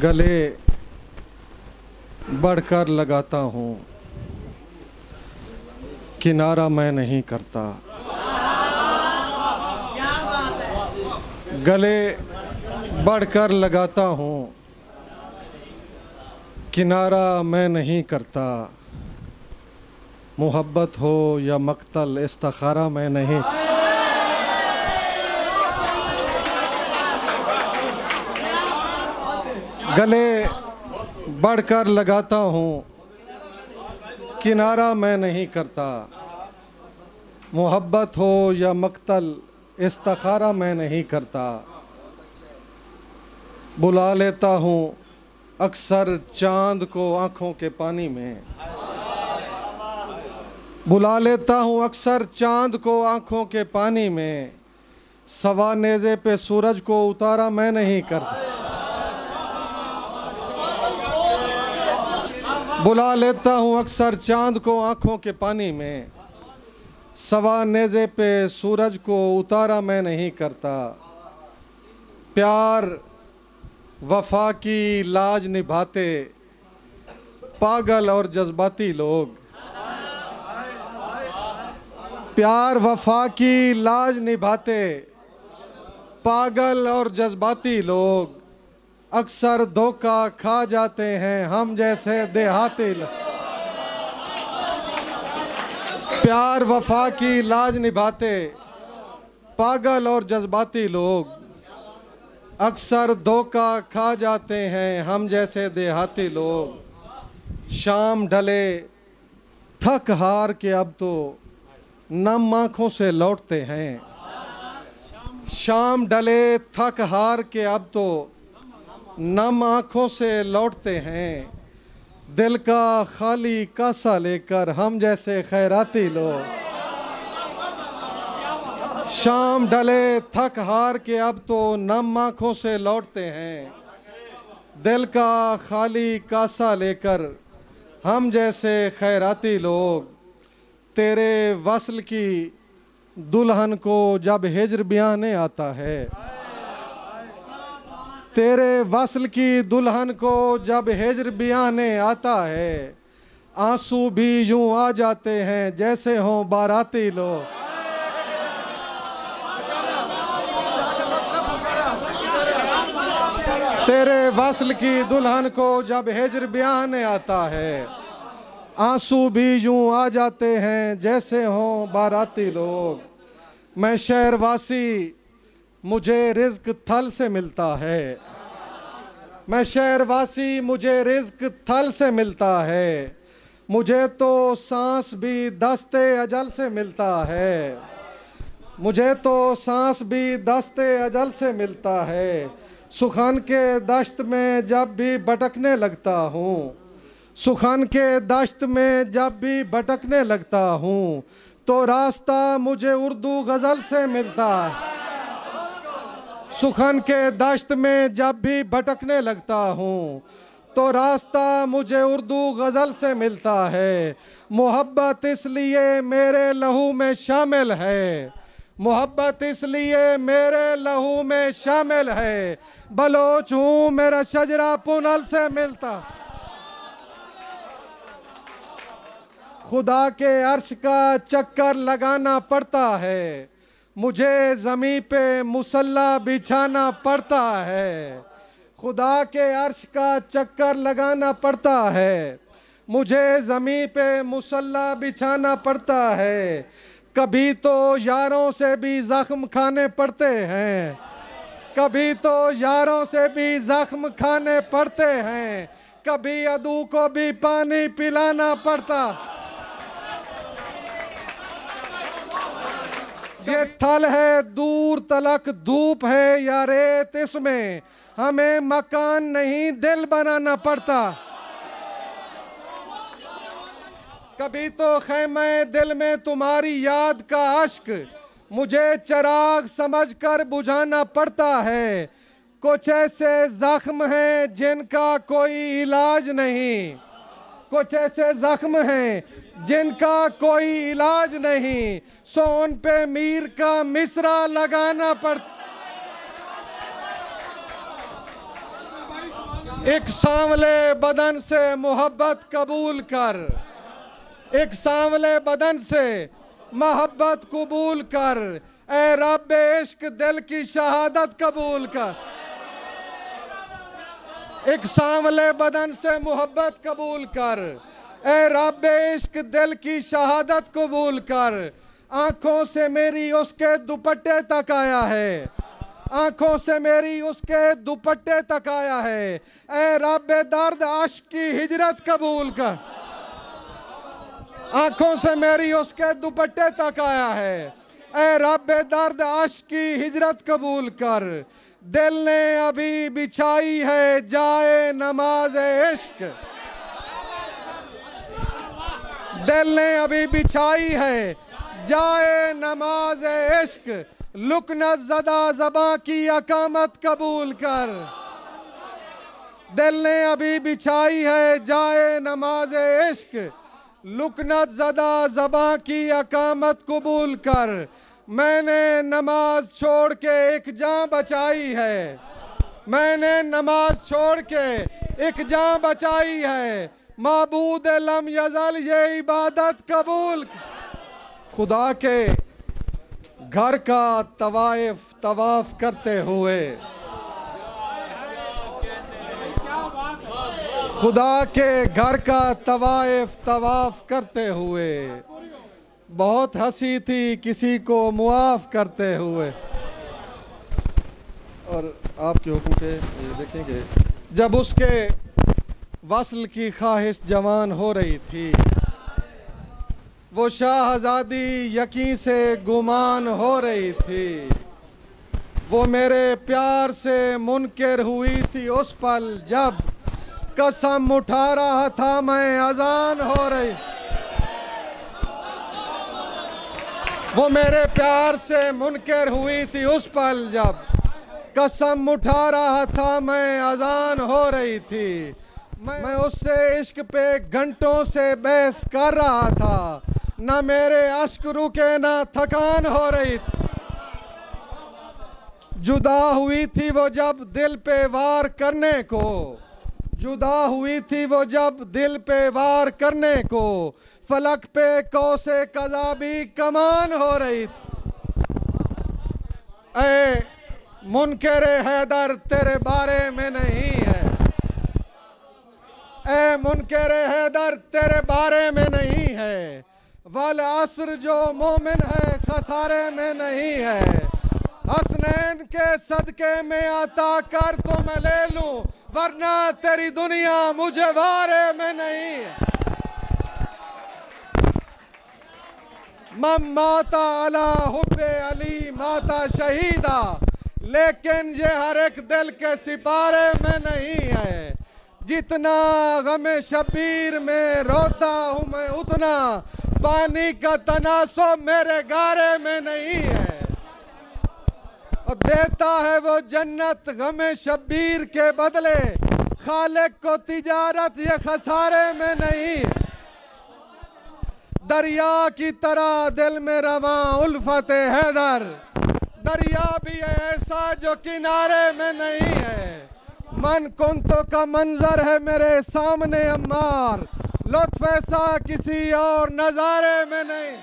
गले बढ़कर लगाता हूँ, किनारा मैं नहीं करता। गले बढ़कर लगाता हूँ, किनारा मैं नहीं करता। मोहब्बत हो या मक्तल, इस्तिखारा मैं नहीं। गले बढ़कर लगाता हूँ, किनारा मैं नहीं करता। मोहब्बत हो या मक्तल, इस्तिखारा मैं नहीं करता। बुला लेता हूँ अक्सर चांद को आँखों के पानी में। बुला लेता हूँ अक्सर चांद को आँखों के पानी में। सवा नेज़े पे सूरज को उतारा मैं नहीं करता। बुला लेता हूँ अक्सर चांद को आँखों के पानी में। सवा नेज़े पे सूरज को उतारा मैं नहीं करता। प्यार वफा की लाज निभाते पागल और जज्बाती लोग। प्यार वफा की लाज निभाते पागल और जज्बाती लोग अक्सर धोखा खा जाते हैं हम जैसे देहाती लोग। प्यार वफा की लाज निभाते पागल और जज्बाती लोग अक्सर धोखा खा जाते हैं हम जैसे देहाती लोग। शाम ढले थक हार के अब तो नम आँखों से लौटते हैं। शाम ढले थक हार के अब तो नम आँखों से लौटते हैं। दिल का खाली कासा लेकर हम जैसे खैराती लोग। शाम ढले थक हार के अब तो नम आँखों से लौटते हैं। दिल का खाली कासा लेकर हम जैसे खैराती लोग। तेरे वस्ल की दुल्हन को जब हिज्र ब्याहने आता है। तेरे वस्ल की दुल्हन को जब हिज्र ब्याहने आता है। आंसू भी यूं आ जाते हैं जैसे हों बाराती लोग। तेरे वस्ल की दुल्हन को जब हिज्र ब्याहने आता है। आंसू भी यूं आ जाते हैं जैसे हों बाराती लोग। मैं शहरवासी, मुझे रिज़्क थल से मिलता है। मैं शहरवासी, मुझे रिज़्क थल से मिलता है। मुझे तो सांस भी दस्ते अजल से मिलता है। मुझे तो सांस भी दस्ते अजल से मिलता है। सुखान के दश्त में जब भी भटकने लगता हूँ। सुखान के दश्त में जब भी भटकने लगता हूँ तो रास्ता मुझे उर्दू गज़ल से मिलता है। सुखन के दश्त में जब भी भटकने लगता हूँ तो रास्ता मुझे उर्दू गज़ल से मिलता है। मोहब्बत इसलिए मेरे लहू में शामिल है। मोहब्बत इसलिए मेरे लहू में शामिल है। बलोच हूँ, मेरा शजरा पुनल से मिलता। खुदा के अर्श का चक्कर लगाना पड़ता है। मुझे ज़मीं पे मुसल्ला बिछाना पड़ता है। खुदा के अर्श का चक्कर लगाना पड़ता है। मुझे ज़मीं पे मुसल्ला बिछाना पड़ता है। कभी तो यारों से भी ज़ख्म खाने पड़ते हैं। कभी तो यारों से भी ज़ख्म खाने पड़ते हैं। कभी अदू को भी पानी पिलाना पड़ता। ये थल है दूर तलक धूप है या रेत, इसमें हमें मकान नहीं दिल बनाना पड़ता। कभी तो खैमे दिल में तुम्हारी याद का अश्क मुझे चिराग समझकर बुझाना पड़ता है। कुछ ऐसे जख्म हैं जिनका कोई इलाज नहीं। कुछ ऐसे जख्म हैं जिनका कोई इलाज नहीं। सोन पे मीर का मिसरा लगाना पड़ता। एक सांवले बदन से मोहब्बत कबूल कर, एक सांवले बदन से मोहब्बत कबूल कर, ए रब इश्क दिल की शहादत कबूल कर। एक सांवले बदन से मोहब्बत कबूल कर, ए रब इश्क दिल की शहादत कबूल कर। आंखों से मेरी उसके दुपट्टे तक आया है, आंखों से मेरी उसके दुपट्टे तक आया है, ए रब दर्द आशिक की हिजरत कबूल कर। आंखों से मेरी उसके दुपट्टे तक आया है, ए रब दर्द आशिक की हिजरत कबूल कर। दिल ने अभी बिछाई है जाए नमाज इश्क, दिल ने अभी बिछाई है जाए नमाज इश्क, लुकनत ज़दा ज़बां की अकामत कबूल कर। दिल ने अभी बिछाई है जाए नमाज इश्क, लुकनत ज़दा ज़बां की अकामत कबूल कर। मैंने नमाज छोड़ के एक जान बचाई है, मैंने नमाज छोड़ के एक जान बचाई है, माबूद लम यज़ल ये इबादत कबूल। खुदा के घर का तवाफ करते हुए, खुदा के घर का तवाफ करते हुए बहुत हंसी थी किसी को मुआफ करते हुए। और आपके हुक्म के देखेंगे जब उसके वस्ल की ख्वाहिश जवान हो रही थी, वो शाहज़ादी यकीन से गुमान हो रही थी, वो मेरे प्यार से मुनकिर हुई थी उस पल जब कसम उठा रहा था मैं अजान हो रही। वो मेरे प्यार से मुनकिर हुई थी उस पल जब कसम उठा रहा था मैं अजान हो रही थी। मैं उससे इश्क पे घंटों से बहस कर रहा था, ना मेरे अश्क रुके ना थकान हो रही थी। जुदा हुई थी वो जब दिल पे वार करने को, जुदा हुई थी वो जब दिल पे वार करने को, फलक पे कौसे कज़ा भी कमान हो रही थी। ऐ मुनकरे हैदर तेरे बारे में नहीं है, ऐ मुनकरे हैदर तेरे बारे में नहीं है, वल असर जो मोमिन है खसारे में नहीं है। हसनैन के सदके में आता कर तो मैं ले लूं, वरना तेरी दुनिया मुझे वारे में नहीं है। माता अला हुब्बे अली माता शहीदा, लेकिन ये हर एक दिल के सिपारे में नहीं है। जितना गमे शबीर में रोता हूँ मैं, उतना पानी का तनासुब मेरे गारे में नहीं है। और देता है वो जन्नत गमे शबीर के बदले, खालिक को तिजारत ये खसारे में नहीं। दरिया की तरह दिल में रवा उल्फत हैदर, दरिया भी ऐसा जो किनारे में नहीं है। मन कुंतो का मंजर है मेरे सामने अम्मार, लुत्फ ऐसा किसी और नजारे में नहीं।